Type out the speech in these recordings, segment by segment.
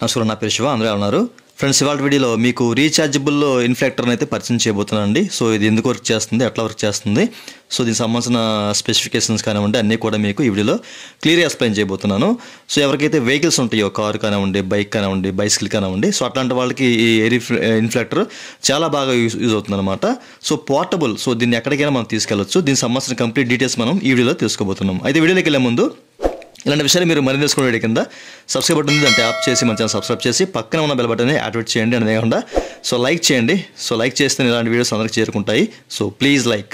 నమస్కారం, నా పేరు శివ. అందరూ ఉన్నారు ఫ్రెండ్స్. ఇవాళ వీడియోలో మీకు రీఛార్జబుల్ ఇన్ఫ్లెక్టర్ని అయితే పరిచయం చేయబోతున్నానండి. సో ఇది ఎందుకు వర్క్ చేస్తుంది, ఎట్లా వర్క్ చేస్తుంది, సో దీనికి సంబంధించిన స్పెసిఫికేషన్స్ కానివ్వండి అన్నీ కూడా మీకు ఈ వీడియోలో క్లియర్గా ఎక్స్ప్లెయిన్ చేయబోతున్నాను. సో ఎవరికైతే వెహికల్స్ ఉంటాయో, కారు కానివ్వండి, బైక్ కానివ్వండి, బైసికల్ కానివ్వండి, సో అట్లాంటి వాళ్ళకి ఈ ఎయిర్ ఇన్ఫ్లెక్టర్ చాలా బాగా యూజ్ అవుతుంది అనమాట. సో పోర్టబుల్, సో దీన్ని ఎక్కడికైనా మనం తీసుకెళ్ళొచ్చు. దీనికి సంబంధించిన కంప్లీట్ డీటెయిల్స్ మనం ఈ వీడియోలో తెలుసుకోబోతున్నాం. అయితే వీడియోలోకి వెళ్ళే ముందు ఇలాంటి విషయాలు మీరు మరింత తెలుసుకోవడం కింద సబ్స్క్రైబ్ బటన్ ఉంది, దాన్ని ట్యాప్ చేసి మన ఛానల్ సబ్స్క్రైబ్ చేసి పక్కన ఉన్న బెల్ బటన్ని యాక్టివేట్ చేయండి. అదే కాకుండా సో లైక్ చేయండి. సో లైక్ చేస్తే ఇలాంటి వీడియోస్ అందరికి చేరుకుంటాయి. So please like.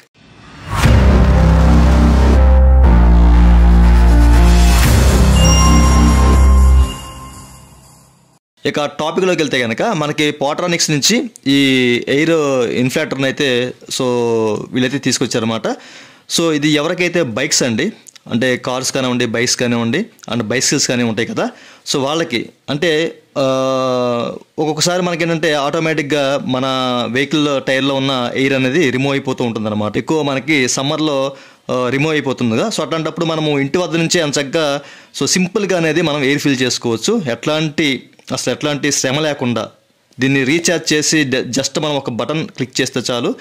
ఇక టాపిక్లోకి వెళ్తే కనుక మనకి పోట్రానిక్స్ నుంచి ఈ ఎయిర్ ఇన్ఫ్లెక్టర్ని అయితే సో వీళ్ళైతే తీసుకొచ్చారన్నమాట. సో ఇది ఎవరికైతే బైక్స్ అండి, అంటే కార్స్ కానివ్వండి, బైక్స్ కానివ్వండి అండ్ బైసికల్స్ కానీ ఉంటాయి కదా, సో వాళ్ళకి అంటే ఒక్కొక్కసారి మనకేంటంటే ఆటోమేటిక్గా మన వెహికల్ టైర్లో ఉన్న ఎయిర్ అనేది రిమూవ్ అయిపోతూ ఉంటుంది అనమాట. ఎక్కువ మనకి సమ్మర్లో రిమూవ్ అయిపోతుందిగా. సో అట్లాంటప్పుడు మనము ఇంటి వద్ద నుంచే చక్కగా సో సింపుల్గా అనేది మనం ఎయిర్ ఫిల్ చేసుకోవచ్చు. ఎట్లాంటి శ్రమ లేకుండా దీన్ని రీఛార్జ్ చేసి జస్ట్ మనం ఒక బటన్ క్లిక్ చేస్తే చాలు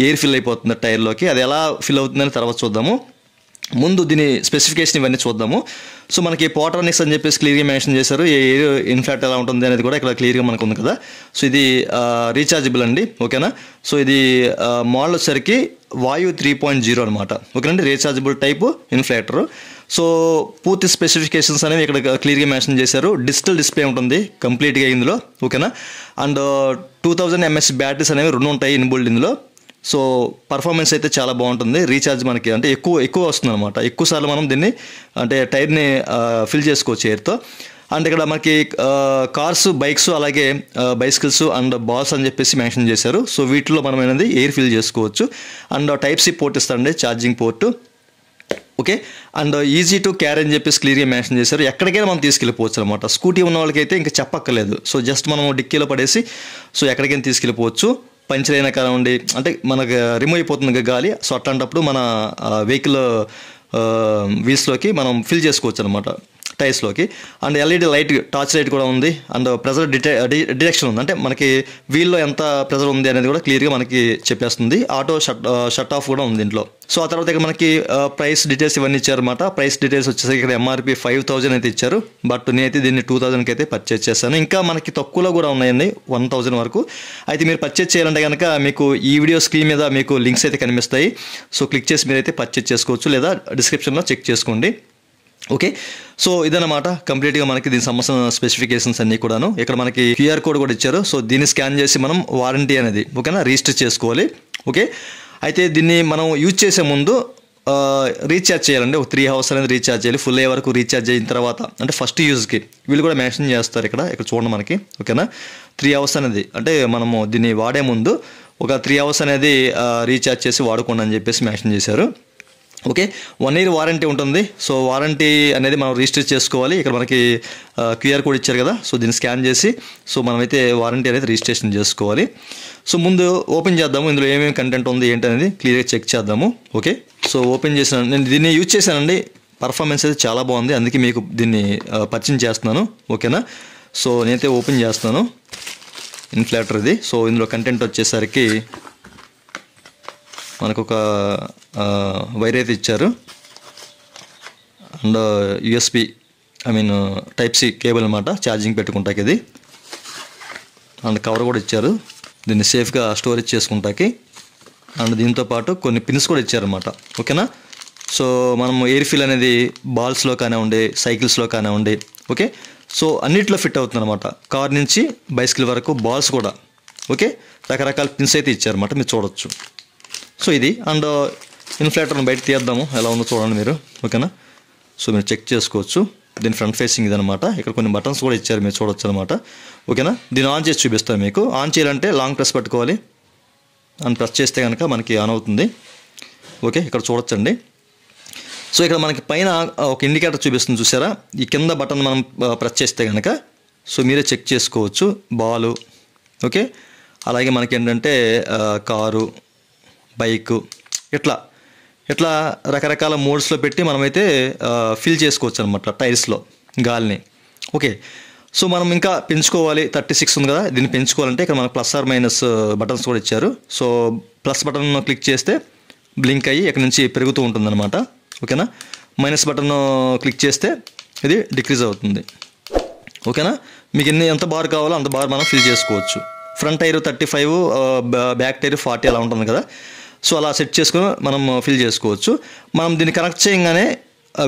ఎయిర్ ఫిల్ అయిపోతుంది టైర్లోకి. అది ఎలా ఫిల్ అవుతుందని తర్వాత చూద్దాము. ముందు దీని స్పెసిఫికేషన్ ఇవన్నీ చూద్దాము. సో మనకి పోట్రానిక్స్ అని చెప్పేసి క్లియర్గా మెన్షన్ చేశారు. ఏ ఎయిర్ ఇన్ఫ్లెక్టర్ ఎలా ఉంటుంది అనేది కూడా ఇక్కడ క్లియర్గా మనకు ఉంది కదా. సో ఇది రీఛార్జబుల్ అండి, ఓకేనా. సో ఇది మోడల్ వచ్చేసరికి వాయు 3.0 అనమాట, ఓకేనండి. Rechargeable type inflator. సో పూర్తి స్పెసిఫికేషన్స్ అనేవి ఇక్కడ క్లియర్గా మెన్షన్ చేశారు. డిజిటల్ డిస్ప్లే ఉంటుంది కంప్లీట్గా ఇందులో, ఓకేనా. అండ్ 2000 mAh బ్యాటరీస్ అనేవి 2 ఉంటాయి ఇన్బుల్డ్ ఇందులో. సో పర్ఫార్మెన్స్ అయితే చాలా బాగుంటుంది. రీఛార్జ్ మనకి అంటే ఎక్కువ వస్తుంది అనమాట. ఎక్కువసార్లు మనం దీన్ని అంటే టైర్ని ఫిల్ చేసుకోవచ్చు ఎయిర్తో. అండ్ ఇక్కడ మనకి కార్స్, బైక్స్, అలాగే బైసికల్స్ అండ్ బాల్స్ అని చెప్పేసి మెన్షన్ చేశారు. సో వీటిలో మనం అనేది ఎయిర్ ఫిల్ చేసుకోవచ్చు. అండ్ Type-C పోర్ట్ ఇస్తారండి, charging port, okay. And easy to carry అని చెప్పేసి క్లియర్గా మెన్షన్ చేశారు. ఎక్కడికైనా మనం తీసుకెళ్ళిపోవచ్చు అనమాట. స్కూటీ ఉన్న వాళ్ళకైతే ఇంకా చెప్పక్కర్లేదు. సో జస్ట్ మనం డిక్కీలో పడేసి సో ఎక్కడికైనా తీసుకెళ్ళిపోవచ్చు. పంచర్ అయినా కానివ్వండి, అంటే మనకు రిమూవ్ అయిపోతుంది గాలి. సో అట్లాంటప్పుడు మన వెహికల్ వీల్స్లోకి మనం ఫిల్ చేసుకోవచ్చు అనమాట, టైర్స్లోకి. And LED light, torch light కూడా ఉంది. అండ్ ప్రెజర్ డిటెక్షన్ ఉంది, అంటే మనకి వీల్లో ఎంత ప్రెజర్ ఉంది అనేది కూడా క్లియర్గా మనకి చెప్పేస్తుంది. ఆటో షట్ ఆఫ్ కూడా ఉంది దీంట్లో. సో ఆ తర్వాత ఇక్కడ మనకి ప్రైస్ డీటెయిల్స్ ఇవన్నీ ఇచ్చారన్నమాట. ప్రైస్ డీటెయిల్స్ వచ్చేసరికి ఇక్కడ MRP 5000 అయితే ఇచ్చారు. బట్ నేనైతే దీన్ని 2000కి అయితే పర్చేజ్ చేశాను. ఇంకా మనకి తక్కువలో కూడా ఉన్నాయండి, 1000 వరకు. అయితే మీరు పర్చేజ్ చేయాలంటే కనుక మీకు ఈ వీడియో స్క్రీన్ మీద మీకు లింక్స్ అయితే కనిపిస్తాయి. సో క్లిక్ చేసి మీరైతే పర్చేజ్ చేసుకోవచ్చు, లేదా డిస్క్రిప్షన్లో చెక్ చేసుకోండి, ఓకే. సో ఇదన్నమాట కంప్లీట్గా మనకి దీనికి సంబంధించిన స్పెసిఫికేషన్స్ అన్నీ కూడాను. ఇక్కడ మనకి QR కోడ్ కూడా ఇచ్చారు. సో దీన్ని స్కాన్ చేసి మనం వారంటీ అనేది, ఓకేనా, రిజిస్టర్ చేసుకోవాలి, ఓకే. అయితే దీన్ని మనం యూజ్ చేసే ముందు రీఛార్జ్ చేయాలండి. ఒక 3 hours అనేది రీఛార్జ్ చేయాలి. ఫుల్ అయ్యే వరకు రీఛార్జ్ అయిన తర్వాత, అంటే ఫస్ట్ యూజ్కి వీళ్ళు కూడా మెన్షన్ చేస్తారు ఇక్కడ చూడండి మనకి, ఓకేనా. 3 hours అనేది అంటే మనము దీన్ని వాడే ముందు ఒక 3 hours అనేది రీఛార్జ్ చేసి వాడుకోండి అని చెప్పేసి మెన్షన్ చేశారు, ఓకే. 1 year వారంటీ ఉంటుంది. సో వారంటీ అనేది మనం రిజిస్టర్ చేసుకోవాలి. ఇక్కడ మనకి QR కోడ్ ఇచ్చారు కదా, సో దీన్ని స్కాన్ చేసి సో మనమైతే వారంటీ అనేది రిజిస్ట్రేషన్ చేసుకోవాలి. సో ముందు ఓపెన్ చేద్దాము, ఇందులో ఏమేమి కంటెంట్ ఉంది ఏంటి అనేది క్లియర్గా చెక్ చేద్దాము, ఓకే. సో ఓపెన్ చేసాను, నేను దీన్ని యూజ్ చేశానండి. పర్ఫార్మెన్స్ అయితే చాలా బాగుంది, అందుకే మీకు దీన్ని పరిచయం చేస్తున్నాను, ఓకేనా. సో నేనైతే ఓపెన్ చేస్తాను ఇన్ఫ్లెక్టర్ ఇది. సో ఇందులో కంటెంట్ వచ్చేసరికి మనకు ఒక వైర్ అయితే ఇచ్చారు. అండ్ USB Type-C కేబుల్ అనమాట, ఛార్జింగ్ పెట్టుకుంటాకి ఇది. అండ్ కవర్ కూడా ఇచ్చారు దీన్ని సేఫ్గా స్టోరేజ్ చేసుకుంటాకి. అండ్ దీంతో పాటు కొన్ని పిన్స్ కూడా ఇచ్చారన్నమాట, ఓకేనా. సో మనం ఎయిర్ ఫిల్ అనేది బాల్స్లో కానివ్వండి, సైకిల్స్లో కానివ్వండి, ఓకే. సో అన్నిట్లో ఫిట్ అవుతుంది అనమాట, కార్ నుంచి బైసికల్ వరకు బాల్స్ కూడా, ఓకే. రకరకాల పిన్స్ అయితే ఇచ్చారన్నమాట, మీరు చూడొచ్చు. సో ఇది అండ్ ఇన్ఫ్లెక్టర్ని బయట తీద్దాము, ఎలా ఉందో చూడండి మీరు, ఓకేనా. సో మీరు చెక్ చేసుకోవచ్చు. దీని ఫ్రంట్ ఫేసింగ్ ఇదనమాట. ఇక్కడ కొన్ని బటన్స్ కూడా ఇచ్చారు, మీరు చూడొచ్చు అనమాట, ఓకేనా. దీన్ని ఆన్ చేసి చూపిస్తాను మీకు. ఆన్ చేయాలంటే లాంగ్ ప్రెస్ పెట్టుకోవాలి. అండ్ ప్రెస్ చేస్తే కనుక మనకి ఆన్ అవుతుంది, ఓకే. ఇక్కడ చూడొచ్చండి. సో ఇక్కడ మనకి పైన ఒక ఇండికేటర్ చూపిస్తుంది చూసారా, ఈ కింద బటన్ మనం ప్రెస్ చేస్తే కనుక సో మీరే చెక్ చేసుకోవచ్చు బాలు, ఓకే. అలాగే మనకి ఏంటంటే కారు, బైకు, ఇట్లా రకరకాల మోడ్స్లో పెట్టి మనమైతే ఫిల్ చేసుకోవచ్చు అనమాట టైర్స్లో గాలిని, ఓకే. సో మనం ఇంకా పెంచుకోవాలి, 36 ఉంది కదా, దీన్ని పెంచుకోవాలంటే ఇక్కడ మనకు ప్లస్ ఆర్ మైనస్ బటన్స్ కూడా ఇచ్చారు. సో ప్లస్ బటన్ క్లిక్ చేస్తే బ్లింక్ అయ్యి ఇక్కడ నుంచి పెరుగుతూ ఉంటుందన్నమాట. ఓకేనా. మైనస్ బటన్ క్లిక్ చేస్తే ఇది డిక్రీజ్ అవుతుంది. ఓకేనా. మీకు ఎంత బార్ కావాలో అంత బార్ మనం ఫిల్ చేసుకోవచ్చు. ఫ్రంట్ టైర్ 35, బ్యాక్ టైర్ 40 అలా ఉంటుంది కదా. సో అలా సెట్ చేసుకుని మనం ఫిల్ చేసుకోవచ్చు. మనం దీన్ని కనెక్ట్ చేయగానే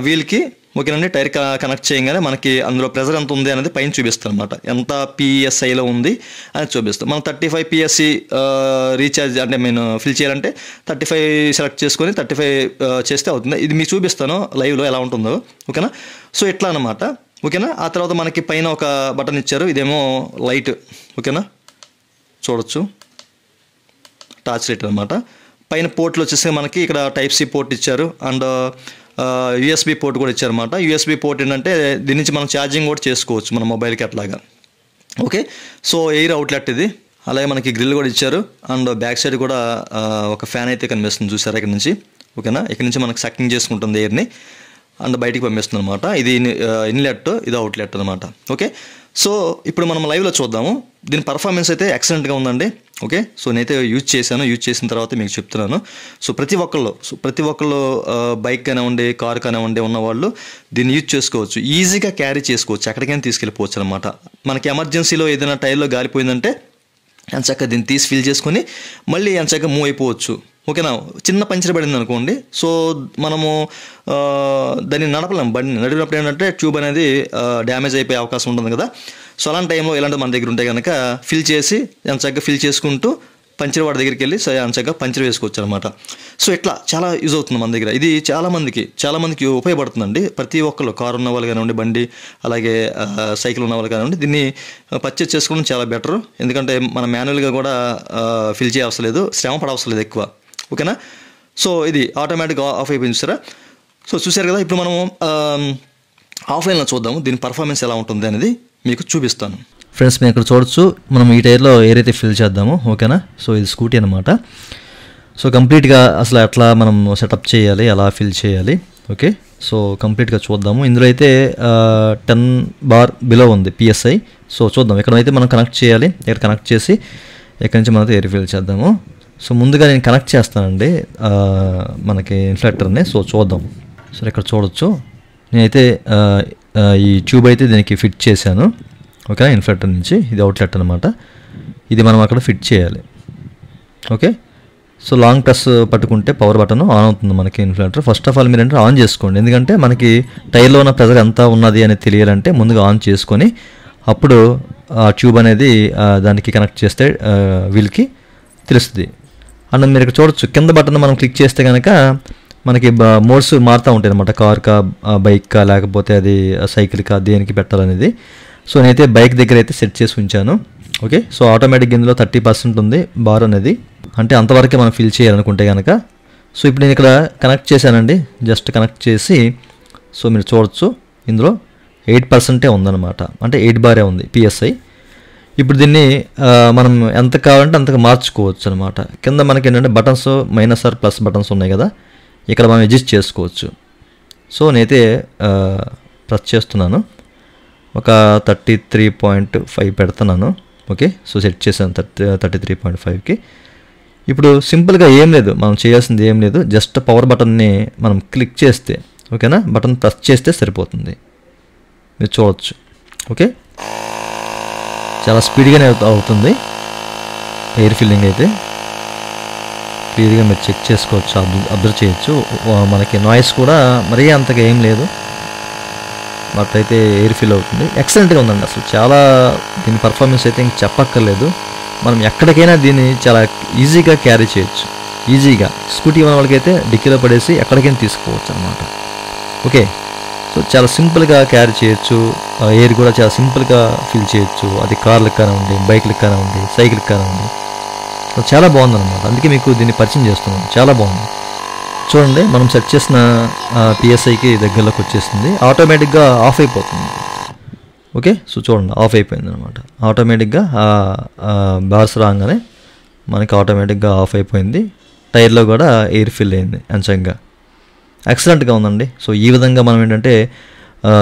వీల్కి, ఓకేనండి, టైర్ కనెక్ట్ చేయగానే మనకి అందులో ప్రెజర్ ఎంత ఉంది అనేది పైన చూపిస్తుంది అనమాట. ఎంత PSIలో ఉంది అని చూపిస్తాం. మనం 35 PSI రీఛార్జ్ అంటే నేను ఫిల్ చేయాలంటే 35 సెలెక్ట్ చేసుకొని 35 చేస్తే అవుతుంది. ఇది మీకు చూపిస్తాను లైవ్లో ఎలా ఉంటుందో. ఓకేనా. సో ఇట్లా అనమాట. ఓకేనా. ఆ తర్వాత మనకి పైన ఒక బటన్ ఇచ్చారు, ఇదేమో లైట్. ఓకేనా, చూడొచ్చు, టార్చ్ లైట్ అనమాట. పైన పోర్ట్లు వచ్చేసి మనకి ఇక్కడ Type-C పోర్ట్ ఇచ్చారు అండ్ USB పోర్ట్ కూడా ఇచ్చారన్నమాట. USB పోర్ట్ ఏంటంటే దీని నుంచి మనం ఛార్జింగ్ కూడా చేసుకోవచ్చు మన మొబైల్కి అట్లాగా. ఓకే. సో ఎయిర్ అవుట్లెట్ ఇది. అలాగే మనకి గ్రిల్ కూడా ఇచ్చారు అండ్ బ్యాక్ సైడ్ కూడా ఒక ఫ్యాన్ అయితే కనిపిస్తుంది, చూసారా ఇక్కడ నుంచి. ఓకేనా. ఇక్కడ నుంచి మనకి సక్కింగ్ చేసుకుంటుంది ఎయిర్ని అండ్ బయటికి పంపిస్తుంది అనమాట. ఇది ఇన్లెట్, ఇది అవుట్లెట్ అనమాట. ఓకే. సో ఇప్పుడు మనం లైవ్లో చూద్దాము. దీని పర్ఫార్మెన్స్ అయితే ఎక్సలెంట్గా ఉందండి. ఓకే. సో నేనైతే యూజ్ చేశాను, యూజ్ చేసిన తర్వాత మీకు చెప్తున్నాను. సో ప్రతి ఒక్కళ్ళు బైక్ కానివ్వండి, కార్ కానివ్వండి ఉన్నవాళ్ళు దీన్ని యూజ్ చేసుకోవచ్చు, ఈజీగా క్యారీ చేసుకోవచ్చు, ఎక్కడికైనా తీసుకెళ్ళిపోవచ్చు అనమాట. మనకి ఎమర్జెన్సీలో ఏదైనా టైర్లో గాలిపోయిందంటే ఎంచక్క దీన్ని తీసి ఫిల్ చేసుకొని మళ్ళీ ఎంచక్క మూవ్ అయిపోవచ్చు. ఓకేనా. చిన్న పంచర్ పడింది అనుకోండి, సో మనము దాన్ని నడపలేము. బండి నడిపినప్పుడు ఏంటంటే ట్యూబ్ అనేది డ్యామేజ్ అయిపోయే అవకాశం ఉంటుంది కదా. సో అలాంటి టైంలో ఇలాంటి మన దగ్గర ఉంటే కనుక ఫిల్ చేసి ఎంచక్క ఫిల్ చేసుకుంటూ పంచర్ వాడి దగ్గరికి వెళ్ళి ఎంచక్క పంచర్ వేసుకోవచ్చు అనమాట. సో ఇట్లా చాలా యూజ్ అవుతుంది మన దగ్గర. ఇది చాలామందికి ఉపయోగపడుతుందండి. ప్రతి ఒక్కళ్ళు, కారు ఉన్న వాళ్ళు కానివ్వండి, బండి అలాగే సైకిల్ ఉన్న వాళ్ళు కానివ్వండి, దీన్ని పర్చేస్ చేసుకోవడం చాలా బెటర్. ఎందుకంటే మనం మాన్యువల్గా కూడా ఫిల్ చేయవసరం లేదు, శ్రమ పడవసరం లేదు ఎక్కువ. ఓకేనా. సో ఇది ఆటోమేటిక్గా ఆఫ్ అయిపోయింది చూసారా. సో చూసారు కదా. ఇప్పుడు మనము ఆఫ్లైన్లో చూద్దాము దీని పర్ఫార్మెన్స్ ఎలా ఉంటుంది అనేది మీకు చూపిస్తాను. ఫ్రెండ్స్, మీరు ఇక్కడ చూడొచ్చు, మనం ఈ టైర్లో ఏదైతే ఫిల్ చేద్దాము. ఓకేనా. సో ఇది స్కూటీ అనమాట. సో కంప్లీట్గా అసలు ఎట్లా మనం సెటప్ చేయాలి, ఎలా ఫిల్ చేయాలి. ఓకే. సో కంప్లీట్గా చూద్దాము. ఇందులో అయితే 10 బార్ బిలో ఉంది PSI. సో చూద్దాం. ఎక్కడైతే మనం కనెక్ట్ చేయాలి, ఇక్కడ కనెక్ట్ చేసి ఎక్కడి నుంచి మనం ఎయిర్ ఫిల్ చేద్దాము. సో ముందుగా నేను కనెక్ట్ చేస్తానండి మనకి ఇన్ఫ్లెక్టర్ని. సో చూద్దాం. సో ఇక్కడ చూడొచ్చు, నేనైతే ఈ ట్యూబ్ అయితే దీనికి ఫిట్ చేశాను. ఓకే. ఇన్ఫ్లెక్టర్ నుంచి ఇది అవుట్లెట్ అనమాట. ఇది మనం అక్కడ ఫిట్ చేయాలి. ఓకే. సో లాంగ్ ప్రెస్ పట్టుకుంటే పవర్ బటన్ ఆన్ అవుతుంది మనకి ఇన్ఫ్లెక్టర్. ఫస్ట్ ఆఫ్ ఆల్ మీరు అంటే ఆన్ చేసుకోండి, ఎందుకంటే మనకి టైర్లో ఉన్న ప్రెజర్ ఎంత ఉన్నది అనేది తెలియాలంటే ముందుగా ఆన్ చేసుకొని అప్పుడు ఆ ట్యూబ్ అనేది దానికి కనెక్ట్ చేస్తే వీల్కి తెలుస్తుంది. అండ్ మీరు ఇక్కడ చూడొచ్చు, కింద బటన్ మనం క్లిక్ చేస్తే కనుక మనకి మోడ్స్ మారుతూ ఉంటాయి అనమాట. కార్కా, బైక్కా, లేకపోతే అది సైకిల్కా, దేనికి పెట్టాలనేది. సో నేనైతే బైక్ దగ్గర అయితే సెట్ చేసి ఉంచాను. ఓకే. సో ఆటోమేటిక్ ఇందులో 30% ఉంది బార్ అనేది, అంటే అంతవరకే మనం ఫిల్ చేయాలనుకుంటే కనుక. సో ఇప్పుడు నేను ఇక్కడ కనెక్ట్ చేశానండి, జస్ట్ కనెక్ట్ చేసి. సో మీరు చూడొచ్చు ఇందులో 8% ఉందన్నమాట, అంటే 8 బారే ఉంది PSI. ఇప్పుడు దీన్ని మనం ఎంత కావాలంటే అంతగా మార్చుకోవచ్చు అనమాట. కింద మనకి ఏంటంటే buttons minus or plus buttons ఉన్నాయి కదా, ఇక్కడ మనం అడ్జస్ట్ చేసుకోవచ్చు. సో నేనైతే ప్రెస్ చేస్తున్నాను, ఒక 33.5 పెడుతున్నాను. ఓకే. సో సెట్ చేశాను 33.5కి. ఇప్పుడు సింపుల్గా ఏం లేదు, మనం చేయాల్సింది ఏం లేదు, జస్ట్ పవర్ బటన్ని మనం క్లిక్ చేస్తే, ఓకేనా, బటన్ ప్రెస్ చేస్తే సరిపోతుంది. మీరు చూడవచ్చు. ఓకే. చాలా స్పీడ్గానే అవుతుంది ఎయిర్ ఫిల్లింగ్ అయితే. క్లియర్గా మీరు చెక్ చేసుకోవచ్చు, అబ్జర్వ్ చేయొచ్చు. మనకి నాయిస్ కూడా మరీ అంతగా ఏం లేదు, బట్ అయితే ఎయిర్ ఫిల్ అవుతుంది. ఎక్సలెంట్గా ఉందండి. అసలు చాలా దీని పర్ఫార్మెన్స్ అయితే ఇంక చెప్పక్కర్లేదు. మనం ఎక్కడికైనా దీన్ని చాలా ఈజీగా క్యారీ చేయొచ్చు. ఈజీగా స్కూటీ ఉన్న వాళ్ళకైతే డిక్కీలో పడేసి ఎక్కడికైనా తీసుకుపోవచ్చు అనమాట. ఓకే. సో చాలా సింపుల్గా క్యారీ చేయొచ్చు. ఎయిర్ కూడా చాలా సింపుల్గా ఫిల్ చేయొచ్చు. అది కార్లకు కానివ్వండి, బైక్లకు కానివ్వండి, సైకిల్కి కానివ్వండి. సో చాలా బాగుందన్నమాట. అందుకే మీకు దీన్ని పరిచయం చేస్తున్నాను. చాలా బాగుంది. చూడండి, మనం సెట్ చేసిన PSIకి దగ్గరలోకి వచ్చేసింది. ఆటోమేటిక్గా ఆఫ్ అయిపోతుంది. ఓకే. సో చూడండి, ఆఫ్ అయిపోయింది అనమాట. ఆటోమేటిక్గా బార్స్ రాగానే మనకి ఆటోమేటిక్గా ఆఫ్ అయిపోయింది. టైర్లో కూడా ఎయిర్ ఫిల్ అయింది అంచంగా. ఎక్సలెంట్గా ఉందండి. సో ఈ విధంగా మనం ఏంటంటే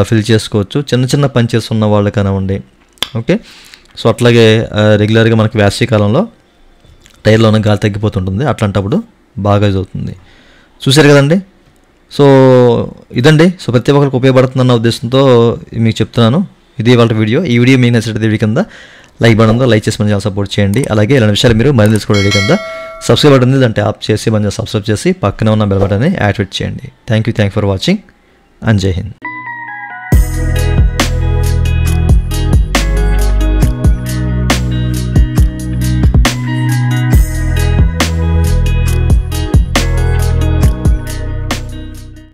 ఫిల్ చేసుకోవచ్చు. చిన్న చిన్న పంచెస్ ఉన్న వాళ్ళు కానివ్వండి, ఓకే. సో అట్లాగే రెగ్యులర్గా మనకి వేసవికాలంలో టైర్లో ఉన్న గాలి తగ్గిపోతుంటుంది, అట్లాంటప్పుడు బాగా యూజ్ అవుతుంది. చూశారు కదండి. సో ఇదండి. సో ప్రతి ఒక్కరికి ఉపయోగపడుతుందన్న ఉద్దేశంతో మీకు చెప్తున్నాను. ఇది వాళ్ళ వీడియో. ఈ వీడియో మీకు నచ్చినట్టు వీడియో కింద లైక్ బటన్ ఉందో లైక్ చేసి మన ఛానల్ సపోర్ట్ చేయండి. అలాగే ఇలాంటి విషయాలు మీరు మరింత తెలుసుకోవడం వీడియో కింద సబ్స్క్రైబ్ బటన్ ఉంది, దాన్ని ట్యాప్ చేసి మన సబ్స్క్రైబ్ చేసి పక్కనే ఉన్న బెల్ బటన్ని యాక్టివేట్ చేయండి. Thank you for watching and జై హింద్.